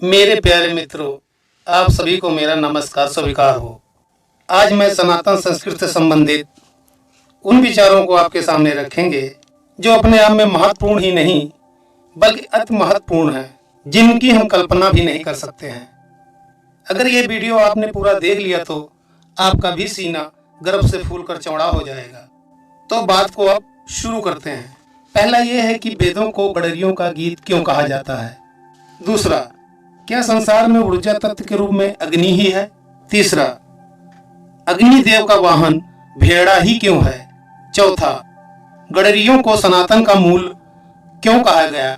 मेरे प्यारे मित्रों, आप सभी को मेरा नमस्कार स्वीकार हो। आज मैं सनातन संस्कृति से संबंधित उन विचारों को आपके सामने रखेंगे जो अपने आप में महत्वपूर्ण ही नहीं बल्कि अति महत्वपूर्ण है, जिनकी हम कल्पना भी नहीं कर सकते हैं। अगर ये वीडियो आपने पूरा देख लिया तो आपका भी सीना गर्व से फूलकर चौड़ा हो जाएगा। तो बात को अब शुरू करते हैं। पहला यह है कि वेदों को गडरियों का गीत क्यों कहा जाता है। दूसरा, क्या संसार में ऊर्जा तत्व के रूप में अग्नि ही है। तीसरा, अग्निदेव का वाहन भेड़ा ही क्यों है। चौथा, गडरियों को सनातन का मूल क्यों कहा गया।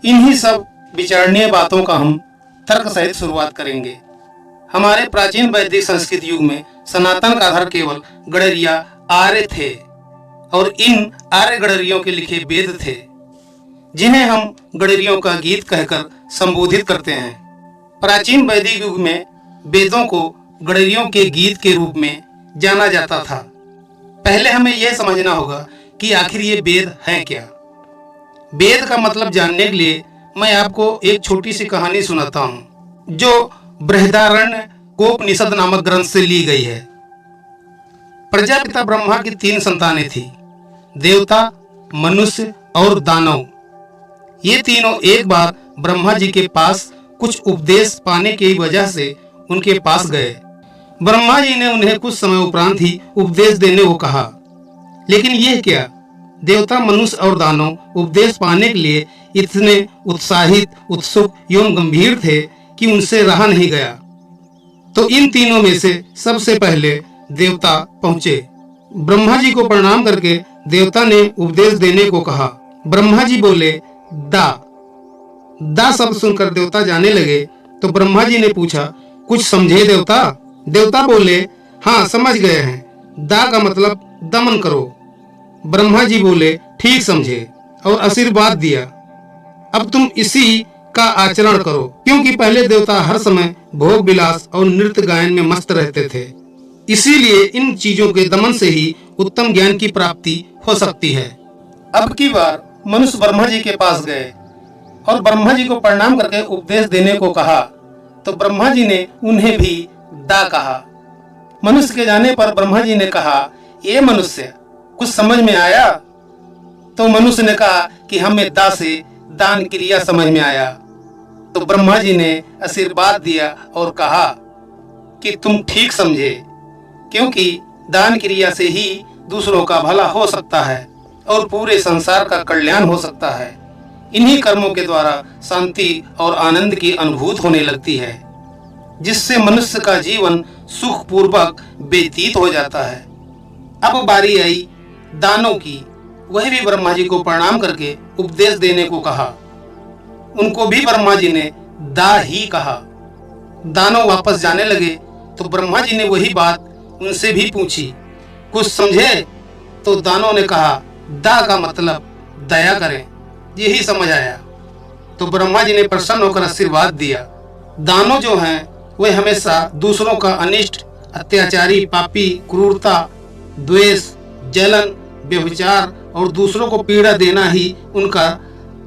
इन्हीं सब विचारणीय बातों का हम तर्क सहित शुरुआत करेंगे। हमारे प्राचीन वैदिक संस्कृत युग में सनातन का आधार केवल गडरिया आर्य थे और इन आर्य गडरियों के लिखे वेद थे, जिन्हें हम गडरियों का गीत कहकर संबोधित करते हैं। प्राचीन वैदिक युग में वेदों को गडरियों के गीत के रूप में जाना जाता था। पहले हमें यह समझना होगा कि आखिर ये वेद हैं क्या। वेद का मतलब जानने के लिए मैं आपको एक छोटी सी कहानी सुनाता हूँ, जो बृहदारण्यकोपनिषद नामक ग्रंथ से ली गई है। प्रजापिता ब्रह्मा की 3 संतानें थी, देवता, मनुष्य और दानव। ये तीनों एक बार ब्रह्मा जी के पास कुछ उपदेश पाने की वजह से उनके पास गए। ब्रह्मा जी ने उन्हें कुछ समय उपरांत ही उपदेश देने को कहा, लेकिन यह क्या, देवता, मनुष्य और दानव उपदेश पाने के लिए इतने उत्साहित, उत्सुक एवं गंभीर थे कि उनसे रहा नहीं गया। तो इन तीनों में से सबसे पहले देवता पहुंचे। ब्रह्मा जी को प्रणाम करके देवता ने उपदेश देने को कहा। ब्रह्मा जी बोले, दा शब्द सुनकर देवता जाने लगे। तो ब्रह्मा जी ने पूछा, कुछ समझे देवता। देवता बोले, हाँ समझ गए हैं, दा का मतलब दमन करो। ब्रह्मा जी बोले, ठीक समझे, और आशीर्वाद दिया। अब तुम इसी का आचरण करो, क्योंकि पहले देवता हर समय भोग विलास और नृत्य गायन में मस्त रहते थे। इसीलिए इन चीजों के दमन से ही उत्तम ज्ञान की प्राप्ति हो सकती है। अब की बार मनुष्य ब्रह्मा जी के पास गए और ब्रह्मा जी को प्रणाम करके उपदेश देने को कहा। तो ब्रह्मा जी ने उन्हें भी दा कहा। मनुष्य के जाने पर ब्रह्मा जी ने कहा, ये मनुष्य, कुछ समझ में आया। तो मनुष्य ने कहा कि हमें दा से दान क्रिया समझ में आया। तो ब्रह्मा जी ने आशीर्वाद दिया और कहा कि तुम ठीक समझे, क्योंकि दान क्रिया से ही दूसरों का भला हो सकता है और पूरे संसार का कल्याण हो सकता है। इन्हीं कर्मों के द्वारा शांति और आनंद की अनुभूति होने लगती है, जिससे मनुष्य का जीवन सुखपूर्वक व्यतीत हो जाता है। अब बारी आई दानों की। वह भी ब्रह्मा जी को प्रणाम करके उपदेश देने को कहा। उनको भी ब्रह्मा जी ने दा ही कहा। दानव वापस जाने लगे तो ब्रह्मा जी ने वही बात उनसे भी पूछी, कुछ समझे। तो दानव ने कहा, दा का मतलब दया करें, यही समझ आया। तो ब्रह्मा जी ने प्रसन्न होकर आशीर्वाद दिया। दानव जो हैं वे हमेशा दूसरों का अनिष्ट, अत्याचारी, पापी, क्रूरता, द्वेष, जलन, व्यभिचार और दूसरों को पीड़ा देना ही उनका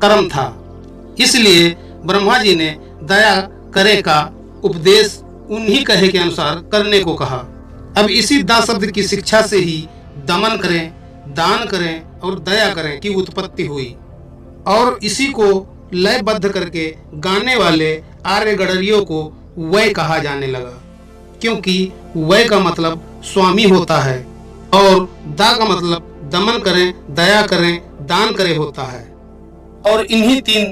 कर्म था। इसलिए ब्रह्मा जी ने दया करे का उपदेश उन्हीं कहे के अनुसार करने को कहा। अब इसी दा शब्द की शिक्षा से ही दमन करें, दान करें और दया करें की उत्पत्ति हुई, और इसी को लयबद्ध करके गाने वाले आर्य गडरियों को वै कहा जाने लगा, क्योंकि वै का मतलब स्वामी होता है और दा का मतलब दमन करें, दया करें, दान करें होता है। और इन्हीं 3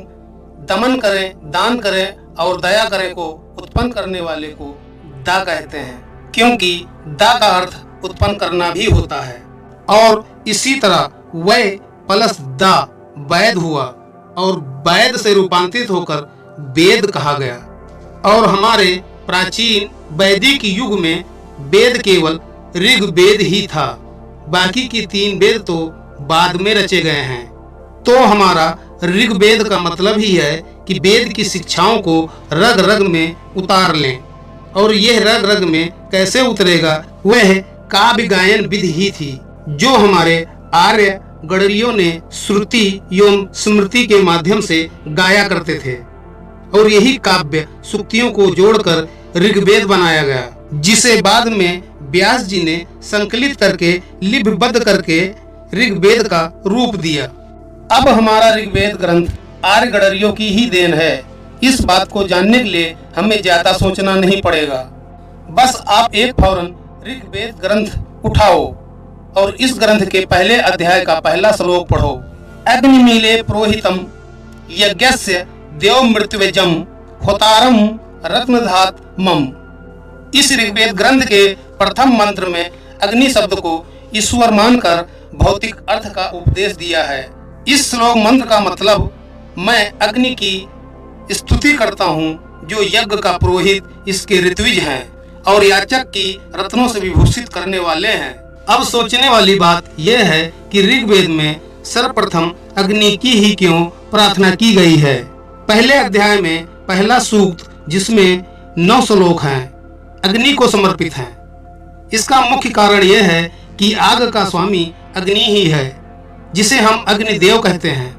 दमन करें, दान करें और दया करें को उत्पन्न करने वाले को दा कहते हैं, क्योंकि दा का अर्थ उत्पन्न करना भी होता है। और इसी तरह वै प्लस दा वैद हुआ और वैद से रूपांतरित होकर वेद कहा गया। और हमारे प्राचीन वैदिक युग में वेद केवल ऋग्वेद ही था, बाकी की 3 वेद तो बाद में रचे गए हैं। तो हमारा ऋग्वेद का मतलब ही है कि वेद की शिक्षाओं को रग रग में उतार लें, और यह रग रग में कैसे उतरेगा, वह काव्य गायन विधि ही थी, जो हमारे आर्य गडरियों ने श्रुति एवं स्मृति के माध्यम से गाया करते थे। और यही काव्य सूक्तियों को जोड़कर ऋग्वेद बनाया गया, जिसे बाद में व्यास जी ने संकलित करके लिपिबद्ध करके ऋग्वेद का रूप दिया। अब हमारा ऋग्वेद ग्रंथ आर्य गडरियों की ही देन है। इस बात को जानने के लिए हमें ज्यादा सोचना नहीं पड़ेगा। बस आप एक फौरन ऋग्वेद ग्रंथ उठाओ और इस ग्रंथ के पहले अध्याय का पहला श्लोक पढ़ो। अग्निमीले पुरोहितम यज्ञस्य देव मृत्युवेजम होतारम रत्नधात मम। इस ऋग्वेद ग्रंथ के प्रथम मंत्र में अग्नि शब्द को ईश्वर मानकर भौतिक अर्थ का उपदेश दिया है। इस श्लोक मंत्र का मतलब, मैं अग्नि की स्तुति करता हूँ जो यज्ञ का पुरोहित, इसके ऋत्विज हैं और याचक की रत्नों से विभूषित करने वाले हैं। अब सोचने वाली बात यह है कि ऋग्वेद में सर्वप्रथम अग्नि की ही क्यों प्रार्थना की गई है। पहले अध्याय में पहला सूक्त, जिसमें 9 श्लोक हैं, अग्नि को समर्पित हैं। इसका मुख्य कारण यह है कि आग का स्वामी अग्नि ही है, जिसे हम अग्निदेव कहते हैं,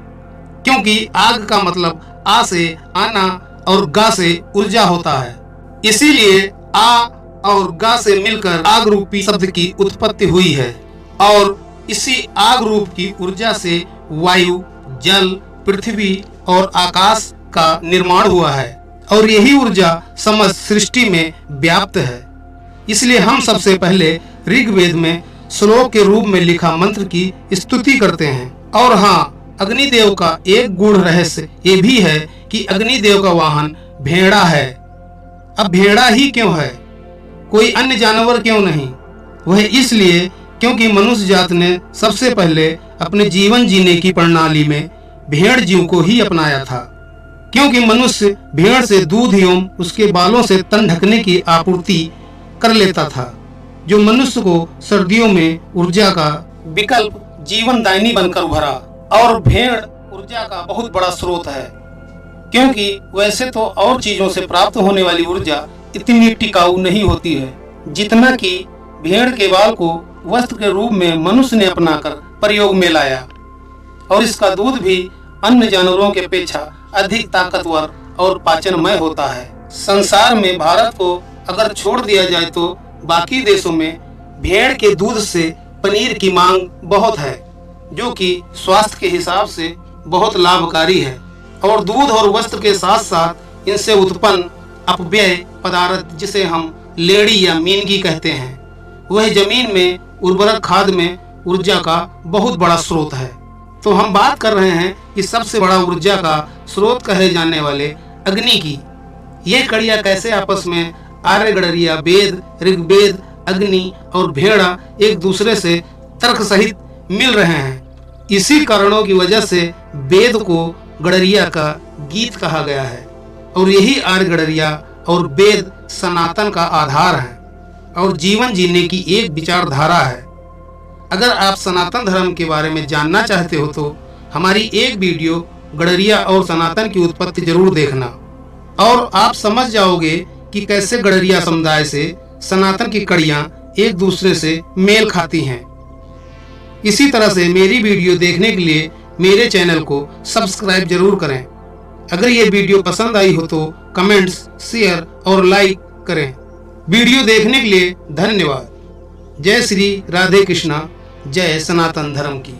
क्योंकि आग का मतलब आ से आना और गा से ऊर्जा होता है। इसीलिए आ और गा से मिलकर आग रूपी शब्द की उत्पत्ति हुई है और इसी आग रूप की ऊर्जा से वायु, जल, पृथ्वी और आकाश का निर्माण हुआ है और यही ऊर्जा समस्त सृष्टि में व्याप्त है। इसलिए हम सबसे पहले ऋग्वेद में श्लोक के रूप में लिखा मंत्र की स्तुति करते हैं। और हाँ, अग्निदेव का एक गुण रहस्य ये भी है कि अग्निदेव का वाहन भेड़ा है। अब भेड़ा ही क्यों है, कोई अन्य जानवर क्यों नहीं? वह इसलिए क्योंकि मनुष्य जात ने सबसे पहले अपने जीवन जीने की प्रणाली में भेड़ जीव को ही अपनाया था, क्योंकि मनुष्य भेड़ से दूध एवं उसके बालों से तन ढकने की आपूर्ति कर लेता था, जो मनुष्य को सर्दियों में ऊर्जा का विकल्प जीवन दायिनी बनकर उभरा। और भेड़ ऊर्जा का बहुत बड़ा स्रोत है, क्योंकि वैसे तो और चीजों से प्राप्त होने वाली ऊर्जा इतनी टिकाऊ नहीं होती है जितना कि भेड़ के बाल को वस्त्र के रूप में मनुष्य ने अपनाकर प्रयोग में लाया। और इसका दूध भी अन्य जानवरों के अपेक्षा अधिक ताकतवर और पाचनमय होता है। संसार में भारत को अगर छोड़ दिया जाए तो बाकी देशों में भेड़ के दूध से पनीर की मांग बहुत है, जो कि स्वास्थ्य के हिसाब से बहुत लाभकारी है। और दूध और वस्त्र के साथ साथ इनसे उत्पन्न अपव्यय पदार्थ, जिसे हम लेड़ी या मीनगी कहते हैं, वह जमीन में उर्वरक खाद में ऊर्जा का बहुत बड़ा स्रोत है। तो हम बात कर रहे हैं कि सबसे बड़ा ऊर्जा का स्रोत कहे जाने वाले अग्नि की। ये कड़ियाँ कैसे आपस में आर्य गडरिया, वेद, ऋग्वेद, अग्नि और भेड़ा एक दूसरे से तर्क सहित मिल रहे हैं। इसी कारणों की वजह से वेद को गडरिया का गीत कहा गया है और यही आर्य गडरिया और वेद सनातन का आधार है और जीवन जीने की एक विचारधारा है। अगर आप सनातन धर्म के बारे में जानना चाहते हो तो हमारी एक वीडियो गडरिया और सनातन की उत्पत्ति जरूर देखना और आप समझ जाओगे कि कैसे गडरिया समुदाय से सनातन की कड़ियाँ एक दूसरे से मेल खाती हैं। इसी तरह से मेरी वीडियो देखने के लिए मेरे चैनल को सब्सक्राइब जरूर करें। अगर ये वीडियो पसंद आई हो तो कमेंट्स, शेयर और लाइक करें। वीडियो देखने के लिए धन्यवाद। जय श्री राधे कृष्णा, जय सनातन धर्म की।